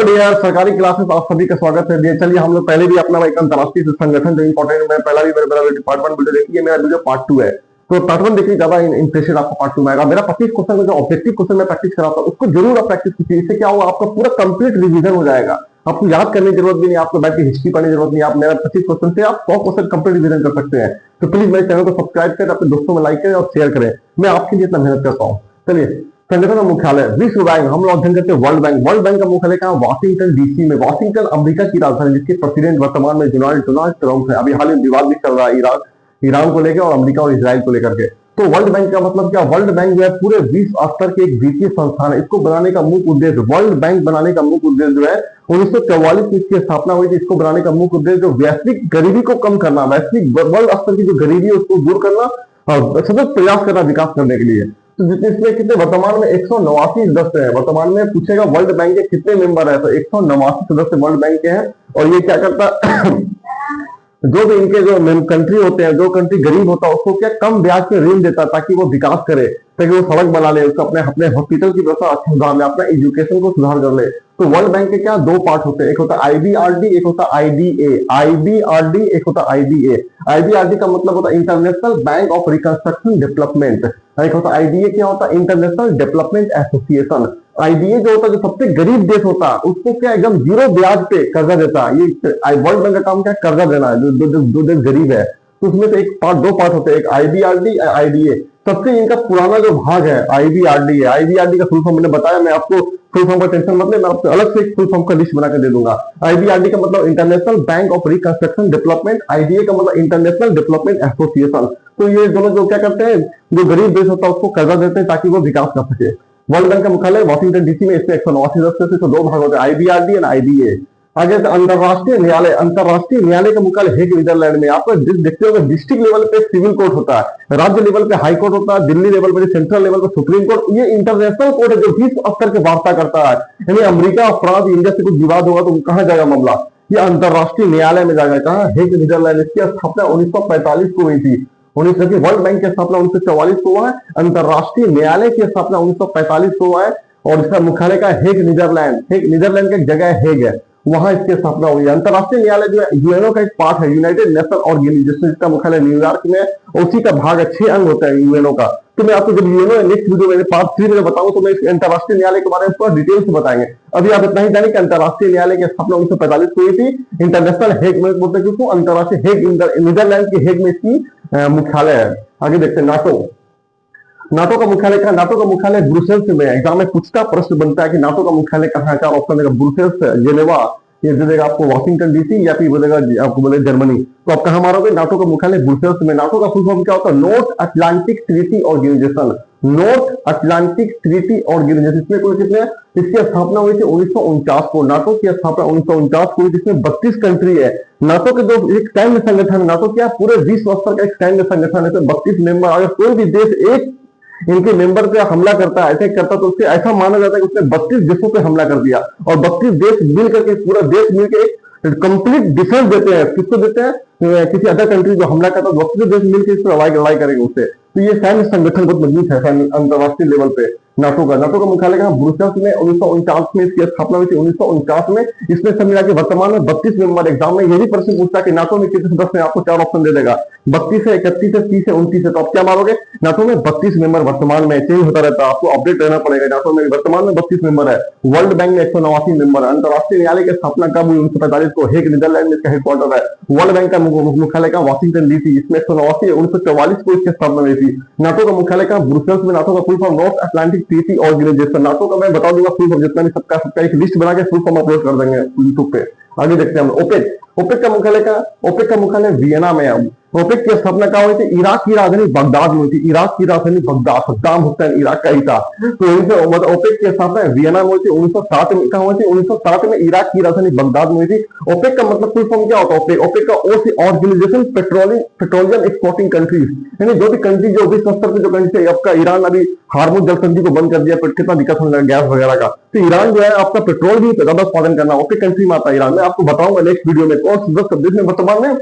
Hello dear, सरकारी classes आप सभी का स्वागत है। डियर चलिए, हम लोग पहले भी अपना एक अंतर्राष्ट्रीय संगठन जो इंपॉर्टेंट, मैं पहला भी मेरा पार्ट 1 वीडियो देखिए, मेरा वीडियो पार्ट 2 है। तो पार्ट 1 देखिए, ज्यादा इंटरेस्टेड आपको पार्ट 2 में आएगा। मेरा 25 क्वेश्चन में जो ऑब्जेक्टिव क्वेश्चन मैं प्रैक्टिस कराता हूं उसको जरूर आप प्रैक्टिस कीजिए। इससे क्या होगा, आपका पूरा कंप्लीट रिवीजन हो जाएगा। आपको याद करने की जरूरत भी नहीं, आपको बैठ के हिस्ट्री पढ़ने की जरूरत नहीं। आप मेरा 25 क्वेश्चन से आप 100 क्वेश्चन कंप्लीट रिवीजन कर सकते हैं। तो प्लीज मेरे चैनल को सब्सक्राइब करें, अपने दोस्तों में लाइक करें और शेयर करें। मैं आपके लिए इतना मेहनत करता हूँ। चलिए, संगठन का मुख्यालय विश्व बैंक, हम लोग अध्ययन करते हैं वर्ल्ड बैंक। वर्ल्ड बैंक का मुख्यालय कहाँ? वाशिंगटन डीसी में। वाशिंगटन अमेरिका की राजधानी, जिसके प्रेसिडेंट वर्तमान में डोनाल्ड ट्रंप है। अभी हाल ही विवाद भी चल रहा है ईरान को लेकर और अमेरिका और इजराइल को लेकर के। तो वर्ल्ड बैंक का मतलब क्या? वर्ल्ड बैंक जो है पूरे विश्व स्तर के एक वित्तीय संस्थान है। इसको बनाने का मुख्य उद्देश्य, वर्ल्ड बैंक बनाने का मुख्य उद्देश्य जो है 1944 में इसकी स्थापना हुई थी। इसको बनाने का मुख्य उद्देश्य जो वैश्विक गरीबी को कम करना, वैश्विक वर्ल्ड स्तर की जो गरीबी है उसको दूर करना और सतत प्रयास करना विकास करने के लिए। तो जितने इसमें कितने वर्तमान में 189 सदस्य है। वर्तमान में पूछेगा वर्ल्ड बैंक के कितने मेंबर है, तो 189 सदस्य वर्ल्ड बैंक के हैं। और ये क्या करता है जो भी इनके जो कंट्री होते हैं, जो कंट्री गरीब होता है उसको क्या कम ब्याज पे ऋण देता है ताकि वो विकास करे, ताकि वो सड़क बना ले, उसको अपने अपने हॉस्पिटल की व्यवस्था अच्छा सुधार ले, अपना एजुकेशन को सुधार कर ले। तो वर्ल्ड बैंक के क्या दो पार्ट होते हैं, एक होता है आईबीआरडी, एक होता है आईडीए। आईबीआरडी एक होता है आईडीए। आईबीआरडी का मतलब होता है international bank of reconstruction development. एक होता है आईडीए, क्या होता है इंटरनेशनल डेवलपमेंट एसोसिएशन। आईडीए जो होता है जो सबसे गरीब देश होता है उसको क्या एकदम जीरो ब्याज पे कर्जा देता है। ये वर्ल्ड बैंक का काम क्या कर्जा देना है जो देश गरीब है। तो उसमें से एक पार्ट, दो पार्ट होते हैं, एक आईबीआरडी आईडीए। सबसे इनका पुराना जो भाग है आईबीआरडी है। आईबीआरडी का फुल फॉर्म मैंने बताया, मैं आपको फुल फॉर्म का टेंशन मत ले, मैं आपको अलग से एक फुल फॉर्म का लिस्ट बना कर दे दूंगा। आईबीआरडी का मतलब international bank of reconstruction development, IDA का मतलब इंटरनेशनल डेवलपमेंट एसोसिएशन। तो ये दोनों जो क्या करते हैं, जो गरीब देश होता है उसको कर्जा देते हैं ताकि वो विकास कर सके। वर्ल्ड बैंक का मुख्यालय वॉशिंगटन डीसी में। इसमें 189 सदस्य से दो भाग होते हैं, आईबीआरडी और आईडीए। आगे अंतरराष्ट्रीय न्यायालय, अंतरराष्ट्रीय न्यायालय का मुख्यालय हेग नीदरलैंड में। आप देखते हो डिस्ट्रिक्ट लेवल पे सिविल कोर्ट होता है, राज्य लेवल पे हाई कोर्ट होता है, दिल्ली लेवल पे सेंट्रल लेवल पे सुप्रीम कोर्ट। ये इंटरनेशनल कोर्ट है जो विश्व स्तर के वार्ता करता है। यानी अमेरिका और फ्रांस इंडिया से कुछ विवाद होगा तो कहां जाएगा मामला? ये अंतरराष्ट्रीय न्यायालय में जाएगा। कहा? Hague Netherlands. इसकी स्थापना 1945 को हुई थी। वर्ल्ड बैंक की स्थापना 1944 को हुआ है, अंतरराष्ट्रीय न्यायालय की स्थापना 1945 को हुआ है। और इसका मुख्यालय का हेग नीदरलैंड। हेग नीदरलैंड की एक जगह हेग है, वहां इसकी स्थापना हुई है। अंतरराष्ट्रीय न्यायालय जो है यूएनओ का एक पार्ट है, यूनाइटेड नेशनल ऑर्गेनाइजेशन, जिसका मुख्यालय न्यूयॉर्क में। उसी का भाग है, 6 अंग होता है यूएनओ का। तो मैं आपको जब यूएनओ नेक्स्ट वीडियो में पार्ट 3 में बताऊंगा तो मैं इस अंतरराष्ट्रीय न्यायालय के बारे में पूरा डिटेल से बताएंगे। अभी आप इतना ही जाने कि अंतरराष्ट्रीय न्यायालय की स्थापना 1945 को हुई थी। इंटरनेशनल हेग में बोलते हैं क्योंकि अंतरराष्ट्रीय हेग नीदरलैंड के हेग में इसकी मुख्यालय है। आगे देखते हैं नाटो। नाटो का मुख्यालय कहां? नाटो का मुख्यालय ब्रुसेल्स में है। एग्जाम में पूछता प्रश्न बनता है कि नाटो का मुख्यालय कहां है? चार ऑप्शन देगा, ब्रुसेल्स, जेनेवा, ये दे देगा आपको वाशिंगटन डीसी, या फिर बोलेगा आपको बोले जर्मनी। तो आप कहां मारोगे? नाटो का मुख्यालय ब्रुसेल्स में। नाटो का फुल फॉर्म क्या होता है? North Atlantic Treaty Organization. North Atlantic Treaty Organization. इसमें कुल कितने? इसकी स्थापना हुई थी 1949 को। नाटो की स्थापना 1949 को हुई, जिसमें 32 कंट्री है। नाटो के जो एक सैन्य संगठन, नाटो क्या पूरे विश्व स्तर का एक सैन्य संगठन है। 32 मेंबर। अगर कोई भी देश एक इनके मेंबर पे हमला करता है, अटैक करता है, तो उससे ऐसा माना जाता है कि उसने 32 देशों पे हमला कर दिया। और 32 देश मिलकर के, पूरा देश मिलकर एक कंप्लीट डिफेंस देते हैं। किसको देते हैं? किसी अदर कंट्री जो हमला करता है, 32 देश मिलकर इस पर लड़ाई करेंगे उससे। तो ये सैन्य संगठन बहुत मजबूत है अंतरराष्ट्रीय लेवल पे नाटो का। नाटो का मुख्यालय कहां? ब्रुसेल्स में। 1949 में इसकी स्थापना हुई थी, 1949 में। इसमें सब मिला के वर्तमान में 32 मेंबर। एग्जाम में यही प्रश्न पूछता है कि नाटो में कितने सदस्य हैं? आपको 4 ऑप्शन दे देगा, 32 है, 31 है, 30 है, 29 है। तो आप क्या मारोगे? नाटो में 32 मेंबर वर्तमान में, चेंज होता रहता है, आपको अपडेट रहना पड़ेगा। नाटो में वर्तमान में 32 मेंबर है। वर्ल्ड बैंक में 189 मेंबर है। अंतरराष्ट्रीय न्यायालय की स्थापना कब हुई? 1945 को। हेग नीदरलैंड में इसका हेडक्वार्टर है। वर्ल्ड बैंक का मुख्यालय का वाशिंगटन डीसी। इसमें 189 1944 को इसकी स्थापना हुई थी। नाटो का मुख्यालय का ब्रुसेल्स में। नाटो का full form North Atlantic Treaty Organization. NATO का मैं बता दूंगा फुल फॉर्म, जितना भी सबका एक लिस्ट बना के फुल फॉर्म अपलोड कर देंगे यूट्यूब पे। आगे देखते हैं हम ओपेक। ओपेक का मुख्यालय वियना में है। ओपेक की स्थापना कहाँ हुई थी? इराक की राजधानी बगदाद में हुई थी। इराक की राजधानी बगदाद, सद्दाम हुसैन इराक का ही था। तो ओपेक की स्थापना वियना में हुई थी 1907 में। कहाँ हुई थी? 1907 में इराक की राजधानी बगदाद में हुई थी। ओपेक का मतलब फुल फॉर्म क्या होता है? ओपेक का ओ से ऑर्गेनाइजेशन पेट्रोलियम एक्सपोर्टिंग कंट्रीज। यानी जो भी कंट्री, जो विश्व स्तर की जो कंट्री है, आपका ईरान अभी हार्मुज जल संधि को बंद कर दिया, कितना दिक्कत होने लगा गैस वगैरह का। तो ईरान जो है आपका पेट्रोल भी ज्यादा उत्पादन करना ओपेक कंट्री में आता है ईरान। मैं आपको बताऊंगा नेक्स्ट वीडियो में कौन सा देश में वर्तमान में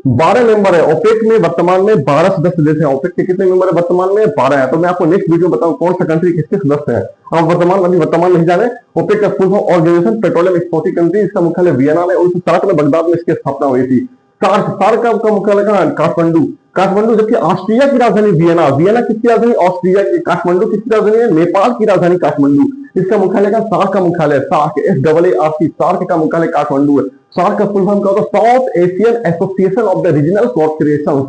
12 मेंबर है ओपेक में, वर्तमान में 12 सदस्य देश हैं। ओपेक के कितने मेंबर है वर्तमान में? 12 है। तो मैं आपको नेक्स्ट वीडियो में बताऊं कौन सा कंट्री किसके सदस्य है। आप वर्तमान नहीं जाने। ओपेक का full form organization petroleum exporting country, इसका मुख्यालय वियना में 1960 में बगदाद में इसकी स्थापना हुई थी। सार्क का मुख्यालय कहां? काठमांडू। काठमांडू, जबकि ऑस्ट्रिया की राजधानी वियना। वियना किसकी राजधानी? ऑस्ट्रिया की। काठमांडू किसकी राजधानी है? नेपाल की राजधानी काठमांडू। इसका मुख्यालय का सार्क का मुख्यालय, सार्क SAARC, सार्क का मुख्यालय काठमांडू है। सार्क का फुल फॉर्म क्या होता है? South Asian association of the regional corporation.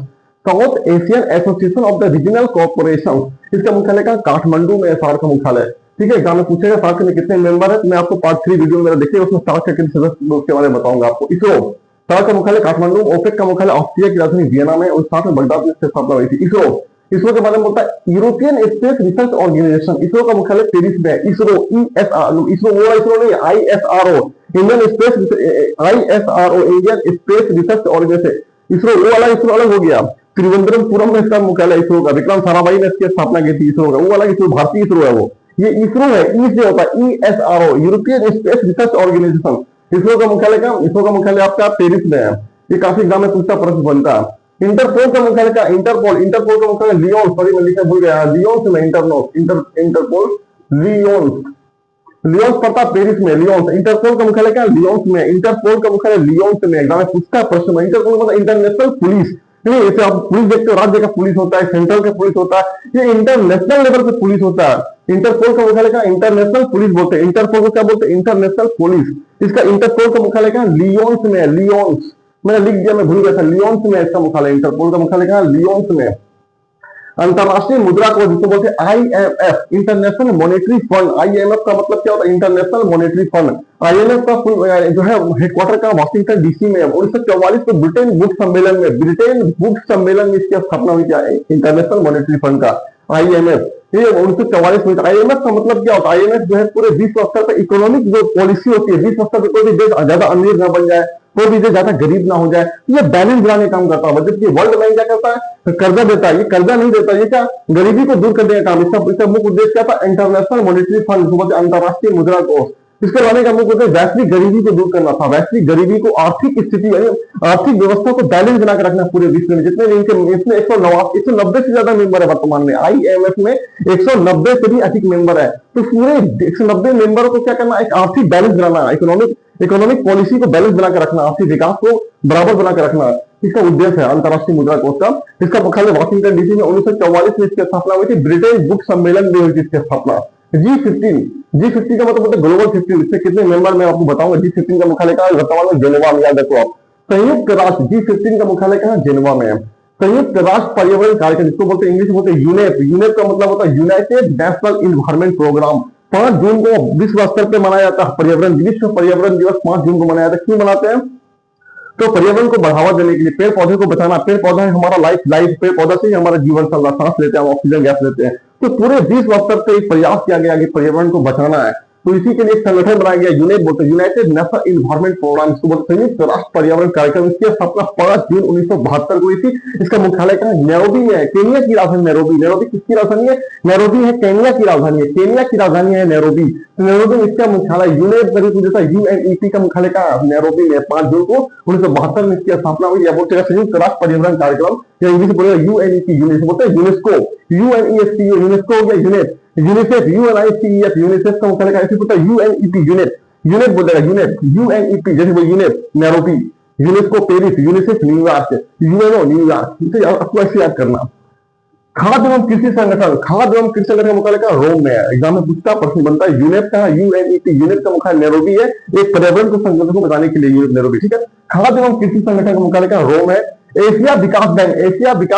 South Asian association of the regional corporation, इसका मुख्यालय का काठमांडू में है, सार्क का मुख्यालय। ठीक है, एग्जाम में पूछेगा सार्क में कितने मेंबर है, तो मैं आपको पार्ट 3 वीडियो में मेरा देखिए, उसमें सार्क के कितने सदस्य उसके बारे में बताऊंगा आपको। इसरो, सार्क का मुख्यालय काठमांडू, ओपेक का मुख्यालय ऑस्ट्रिया की राजधानी वियना में, और साथ में बगदाद में इसकी स्थापना हुई थी। इसरो, इसरो के बारे में बोलता है European Space Research Organization. ESRO का मुख्यालय पेरिस में है। इसरो ESR, इसरो वो इसरो नहीं, ISRO, Indian space, ISRO Indian Space Research Organization. ISRO वो वाला इसरो अलग हो गया। त्रिवेंद्रमपुरम में इसका मुख्यालय इसरो का, विक्रम साराभाई ने इसकी स्थापना की थी इसरो का, वो वाला इसरो भारतीय इसरो है वो। ये इसरो है, ई से होता है ESRO, European Space Research Organization. ESRO का मुख्यालय क्या? इसरो का मुख्यालय आपका पेरिस में है। ये काफी एग्जाम में पूछता प्रश्न बनता है। इंटरपोल का मुख्यालय क्या? इंटरपोल, इंटरपोल का मुख्यालय लियोन, सॉरी मैं लिखना भूल गया, लियोन्स में। इंटरपोल लियोन्स, लियोन्स पड़ता पेरिस में, लियोन्स। इंटरपोल का मुख्यालय क्या? लियोन्स में। इंटरपोल का मुख्यालय लियोन्स में। एग्जाम में पूछता प्रश्न में। इंटरपोल मतलब इंटरनेशनल पुलिस, नहीं जैसे आप पुलिस देखते हो, राज्य का पुलिस होता है, सेंट्रल का पुलिस होता है, ये इंटरनेशनल लेवल पे पुलिस होता है। इंटरपोल का मुख्यालय क्या? इंटरनेशनल पुलिस बोलते हैं। इंटरपोल को क्या बोलते हैं? International police. इसका इंटरपोल का मुख्यालय क्या? लियोन्स में, लियोन्स। मैंने लिख दिया, मैं भूल गया था, लियोन्स में इसका मुख्यालय। इंटरपोल का मुख्यालय क्या? लियोन्स में। अंतरराष्ट्रीय मुद्रा कोष जिसको बोलते हैं IMF, international monetary fund. IMF का मतलब क्या होता है? International monetary fund. IMF का जो है हेडक्वार्टर का वाशिंगटन DC में है। 1944 में ब्रिटेन बुक सम्मेलन में इसकी स्थापना हुई थी, इंटरनेशनल मॉनेटरी फंड का, IMF। ये 1944 में। IMF का मतलब क्या होता है? IMF जो है पूरे विश्व स्तर पर इकोनॉमिक जो पॉलिसी होती है, विश्व स्तर पर कोई भी देश ज्यादा अमीर ना बन जाए, कोई भी देश ज्यादा गरीब ना हो जाए, ये बैलेंस बनाने का काम करता है। जबकि वर्ल्ड बैंक क्या करता है? कर्जा देता है। ये कर्जा नहीं देता, ये क्या? गरीबी को दूर करने का काम। इसका मुख्य उद्देश्य क्या था? इंटरनेशनल मॉनेटरी फंड, अंतरराष्ट्रीय मुद्रा कोष। इसके लाने का मुख्य उद्देश्य वैश्विक गरीबी को दूर करना था। वैश्विक गरीबी को, आर्थिक स्थिति यानी आर्थिक व्यवस्था को बैलेंस बनाकर रखना पूरे विश्व में। जितने भी इसमें 190 से ज्यादा मेंबर है वर्तमान में। IMF में 190 से भी अधिक मेंबर है। तो पूरे 190 मेंबरों को क्या करना? एक आर्थिक बैलेंस बनाना, इकोनॉमिक पॉलिसी को बैलेंस बनाकर रखना, आर्थिक विकास को बराबर बनाकर रखना, इसका उद्देश्य है अंतरराष्ट्रीय मुद्रा कोष का। इसका मुख्यालय वाशिंगटन DC में 1944 में इसकी स्थापना हुई थी। ब्रिटेन बुक सम्मेलन में हुई थी इसकी स्थापना। G15 का मतलब होता है ग्लोबल 15। इससे कितने मेंबर मैं आपको बताऊंगा। G15 का मुख्यालय कहां है? वर्तमान में जेनेवा में। याद रखो आप, संयुक्त राष्ट्र। G15 का मुख्यालय कहां? जेनेवा में है। संयुक्त राष्ट्र पर्यावरण कार्यक्रम, जिसको बोलते हैं इंग्लिश में बोलते हैं यूनेप। यूनेप का मतलब होता है यूनाइटेड नेशनल इन्वायरमेंट प्रोग्राम। 5 जून को विश्व स्तर पर मनाया जाता है पर्यावरण, विश्व पर्यावरण दिवस 5 जून को मनाया जाता है। क्यों मनाते हैं? तो पर्यावरण को बढ़ावा देने के लिए, पेड़ पौधे को बचाना। पेड़ पौधा है हमारा लाइफ, पेड़ पौधा से ही हमारा जीवन चल रहा, सांस लेते हैं, ऑक्सीजन गैस लेते हैं। तो पूरे विश्व स्तर पर एक प्रयास किया गया कि पर्यावरण को बचाना है। तो इसी के लिए एक संगठन बनाया गया, यूनेप बोलते हैं, यूनाइटेड नेशनल इन्वायरमेंट प्रोग्राम, इसको बोलते हैं संयुक्त राष्ट्र पर्यावरण कार्यक्रम। इसकी स्थापना 5 जून 1972 को हुई थी। इसका मुख्यालय कहां? नैरोबी में है, केनिया की राजधानी नैरोबी। नैरोबी किसकी राजधानी है? नैरोबी है केनिया की राजधानी है। केनिया की राजधानी है नैरोबी। तो नैरोबी में इसका मुख्यालय यूनेप जैसा UNEP का मुख्यालय कहां? नैरोबी में। 5 जून को 1972 में इसकी स्थापना हुई। या बोलते हैं संयुक्त राष्ट्र पर्यावरण कार्यक्रम, या इंग्लिश में बोलेगा UNEP, यूनेस्को बोलते हैं, यूनेस्को, UNESCO, यूनेस्को हो गया, यूनेप, यूनिसेफ, UNICEF, यूनिसेफ का मुख्यालय ऐसे होता है UNEP, यूनेप बोलेगा, UNEP जैसे वो UNEP Nairobi, UNESCO Paris, UNICEF New York, UNO New York. इसे आपको ऐसे याद करना। खाद्य एवं कृषि संगठन, खाद्य एवं कृषि संगठन का मुख्यालय का रोम में है। एग्जाम में पूछता प्रश्न बनता है। यूनेप का UNEP, यूनेप का मुख्यालय नैरोबी है, एक पर्यावरण को संगठन को बताने के लिए यूनेप नैरोबी। ठीक है। खाद्य एवं कृषि संगठन का मुख्यालय का रोम है। एशिया विकास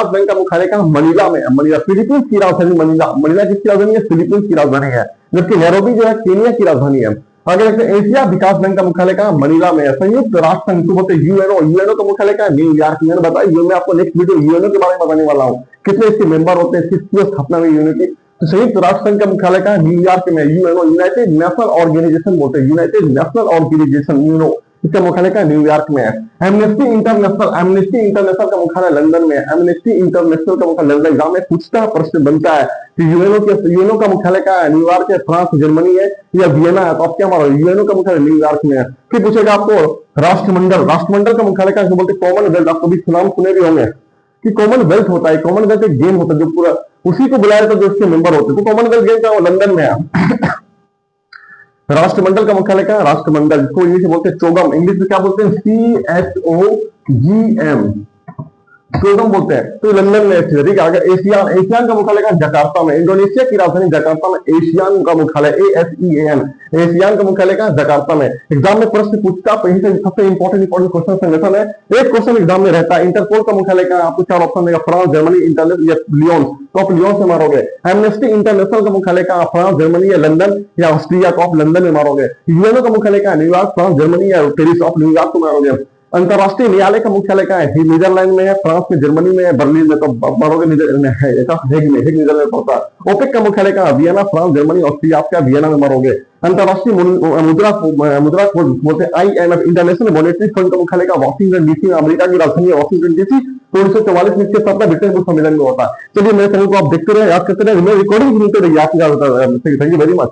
बैंक का मुख्यालय का मनीला में है। मनीला फिलीपींस की राजधानी, मनीला किसकी राजधानी है? फिलीपींस की राजधानी है। जबकि नैरोबी जो है केनिया की राजधानी है। आगे देखते हैं, एशिया विकास बैंक का मुख्यालय का मनीला में है। संयुक्त राष्ट्र संघ को बोलते हैं यूएनओ का मुख्यालय का न्यूयॉर्क। मैंने बताया, मैं आपको नेक्स्ट वीडियो यूएनओ के बारे में बताने वाला हूँ, कितने इसके मेंबर होते हैं, किसकी स्थापना हुई यूएनओ की। तो संयुक्त राष्ट्र संघ का मुख्यालय का न्यूयॉर्क में, यूएनओ यूनाइटेड नेशनल ऑर्गेनाइजेशन बोलते हैं, यूनाइटेड नेशनल ऑर्गेनाइजेशन, यूएनओ। इसका मुख्यालय का न्यूयॉर्क में है। एमनेस्टी इंटरनेशनल का मुख्यालय लंदन में है। एमनेस्टी इंटरनेशनल का मुख्यालय लंदन। एग्जाम में पूछता प्रश्न बनता है कि यूएनओ का मुख्यालय का न्यूयॉर्क है, फ्रांस, जर्मनी है या वियना है, तो आप क्या मारो, यूएनओ का मुख्यालय न्यूयॉर्क में है। फिर पूछेगा आपको राष्ट्रमंडल का मुख्यालय का बोलते कॉमनवेल्थ, आपको भी नाम सुने भी होंगे कि कॉमनवेल्थ होता है, कॉमनवेल्थ एक गेम होता है जो पूरा उसी को बुलाया था जो उसके मेंबर होते हैं, तो कॉमनवेल्थ गेम का वो लंदन में है। राष्ट्रमंडल का मुख्यालय क्या है, राष्ट्रमंडल, जिसको इंग्लिश में बोलते हैं चोगम, इंग्लिश में क्या बोलते हैं, CHOGM, चोगम बोलते हैं, तो लंदन में स्थित है। ठीक है, अगर एशियान का मुख्यालय का जकार्ता में, इंडोनेशिया की राजधानी जकार्ता में एशियान का मुख्यालय, ASEAN, एशियान का मुख्यालय का जकार्ता में। एग्जाम में प्रश्न पूछता है, सबसे इंपॉर्टेंट क्वेश्चन संगठन है। एक क्वेश्चन एग्जाम में रहता है, इंटरपोल का मुख्यालय का, आपको चार ऑप्शन देगा, फ्रांस, जर्मनी, इंटरनेशनल या लियोन, तो आप लियोन से मारोगे। एमनेस्टी इंटरनेशनल का मुख्यालय का, फ्रांस, जर्मनी या लंदन या ऑस्ट्रिया, को आप लंदन में मारोगे। यूएनओ का मुख्यालय का न्यूयॉर्क, फ्रांस, जर्मनी या पेरिस, ऑफ न्यूयॉर्क को मारोगे। अंतरराष्ट्रीय न्यायालय का मुख्यालय का है, नीदरलैंड में है, फ्रांस में, जर्मनी में है, बर्लिन में, तो मारोगे हेग में, नीदरलैंड में पड़ता है। ओपेक का मुख्यालय का वियना, फ्रांस, जर्मनी, ऑस्ट्रिया, आप क्या वियना में मारोगे। अंतरराष्ट्रीय मुद्रा कोष बोलते हैं IMF, इंटरनेशनल मॉनेटरी फंड का मुख्यालय का वाशिंगटन DC में, अमेरिका की राजधानी है वाशिंगटन DC, तो 1944 में इसके स्थापना ब्रिटेन के सम्मेलन में होता है। चलिए मेरे चैनल को आप देखते रहे, याद करते रहे, रिकॉर्डिंग सुनते रहिए, आपको क्या होता है। Thank you very much.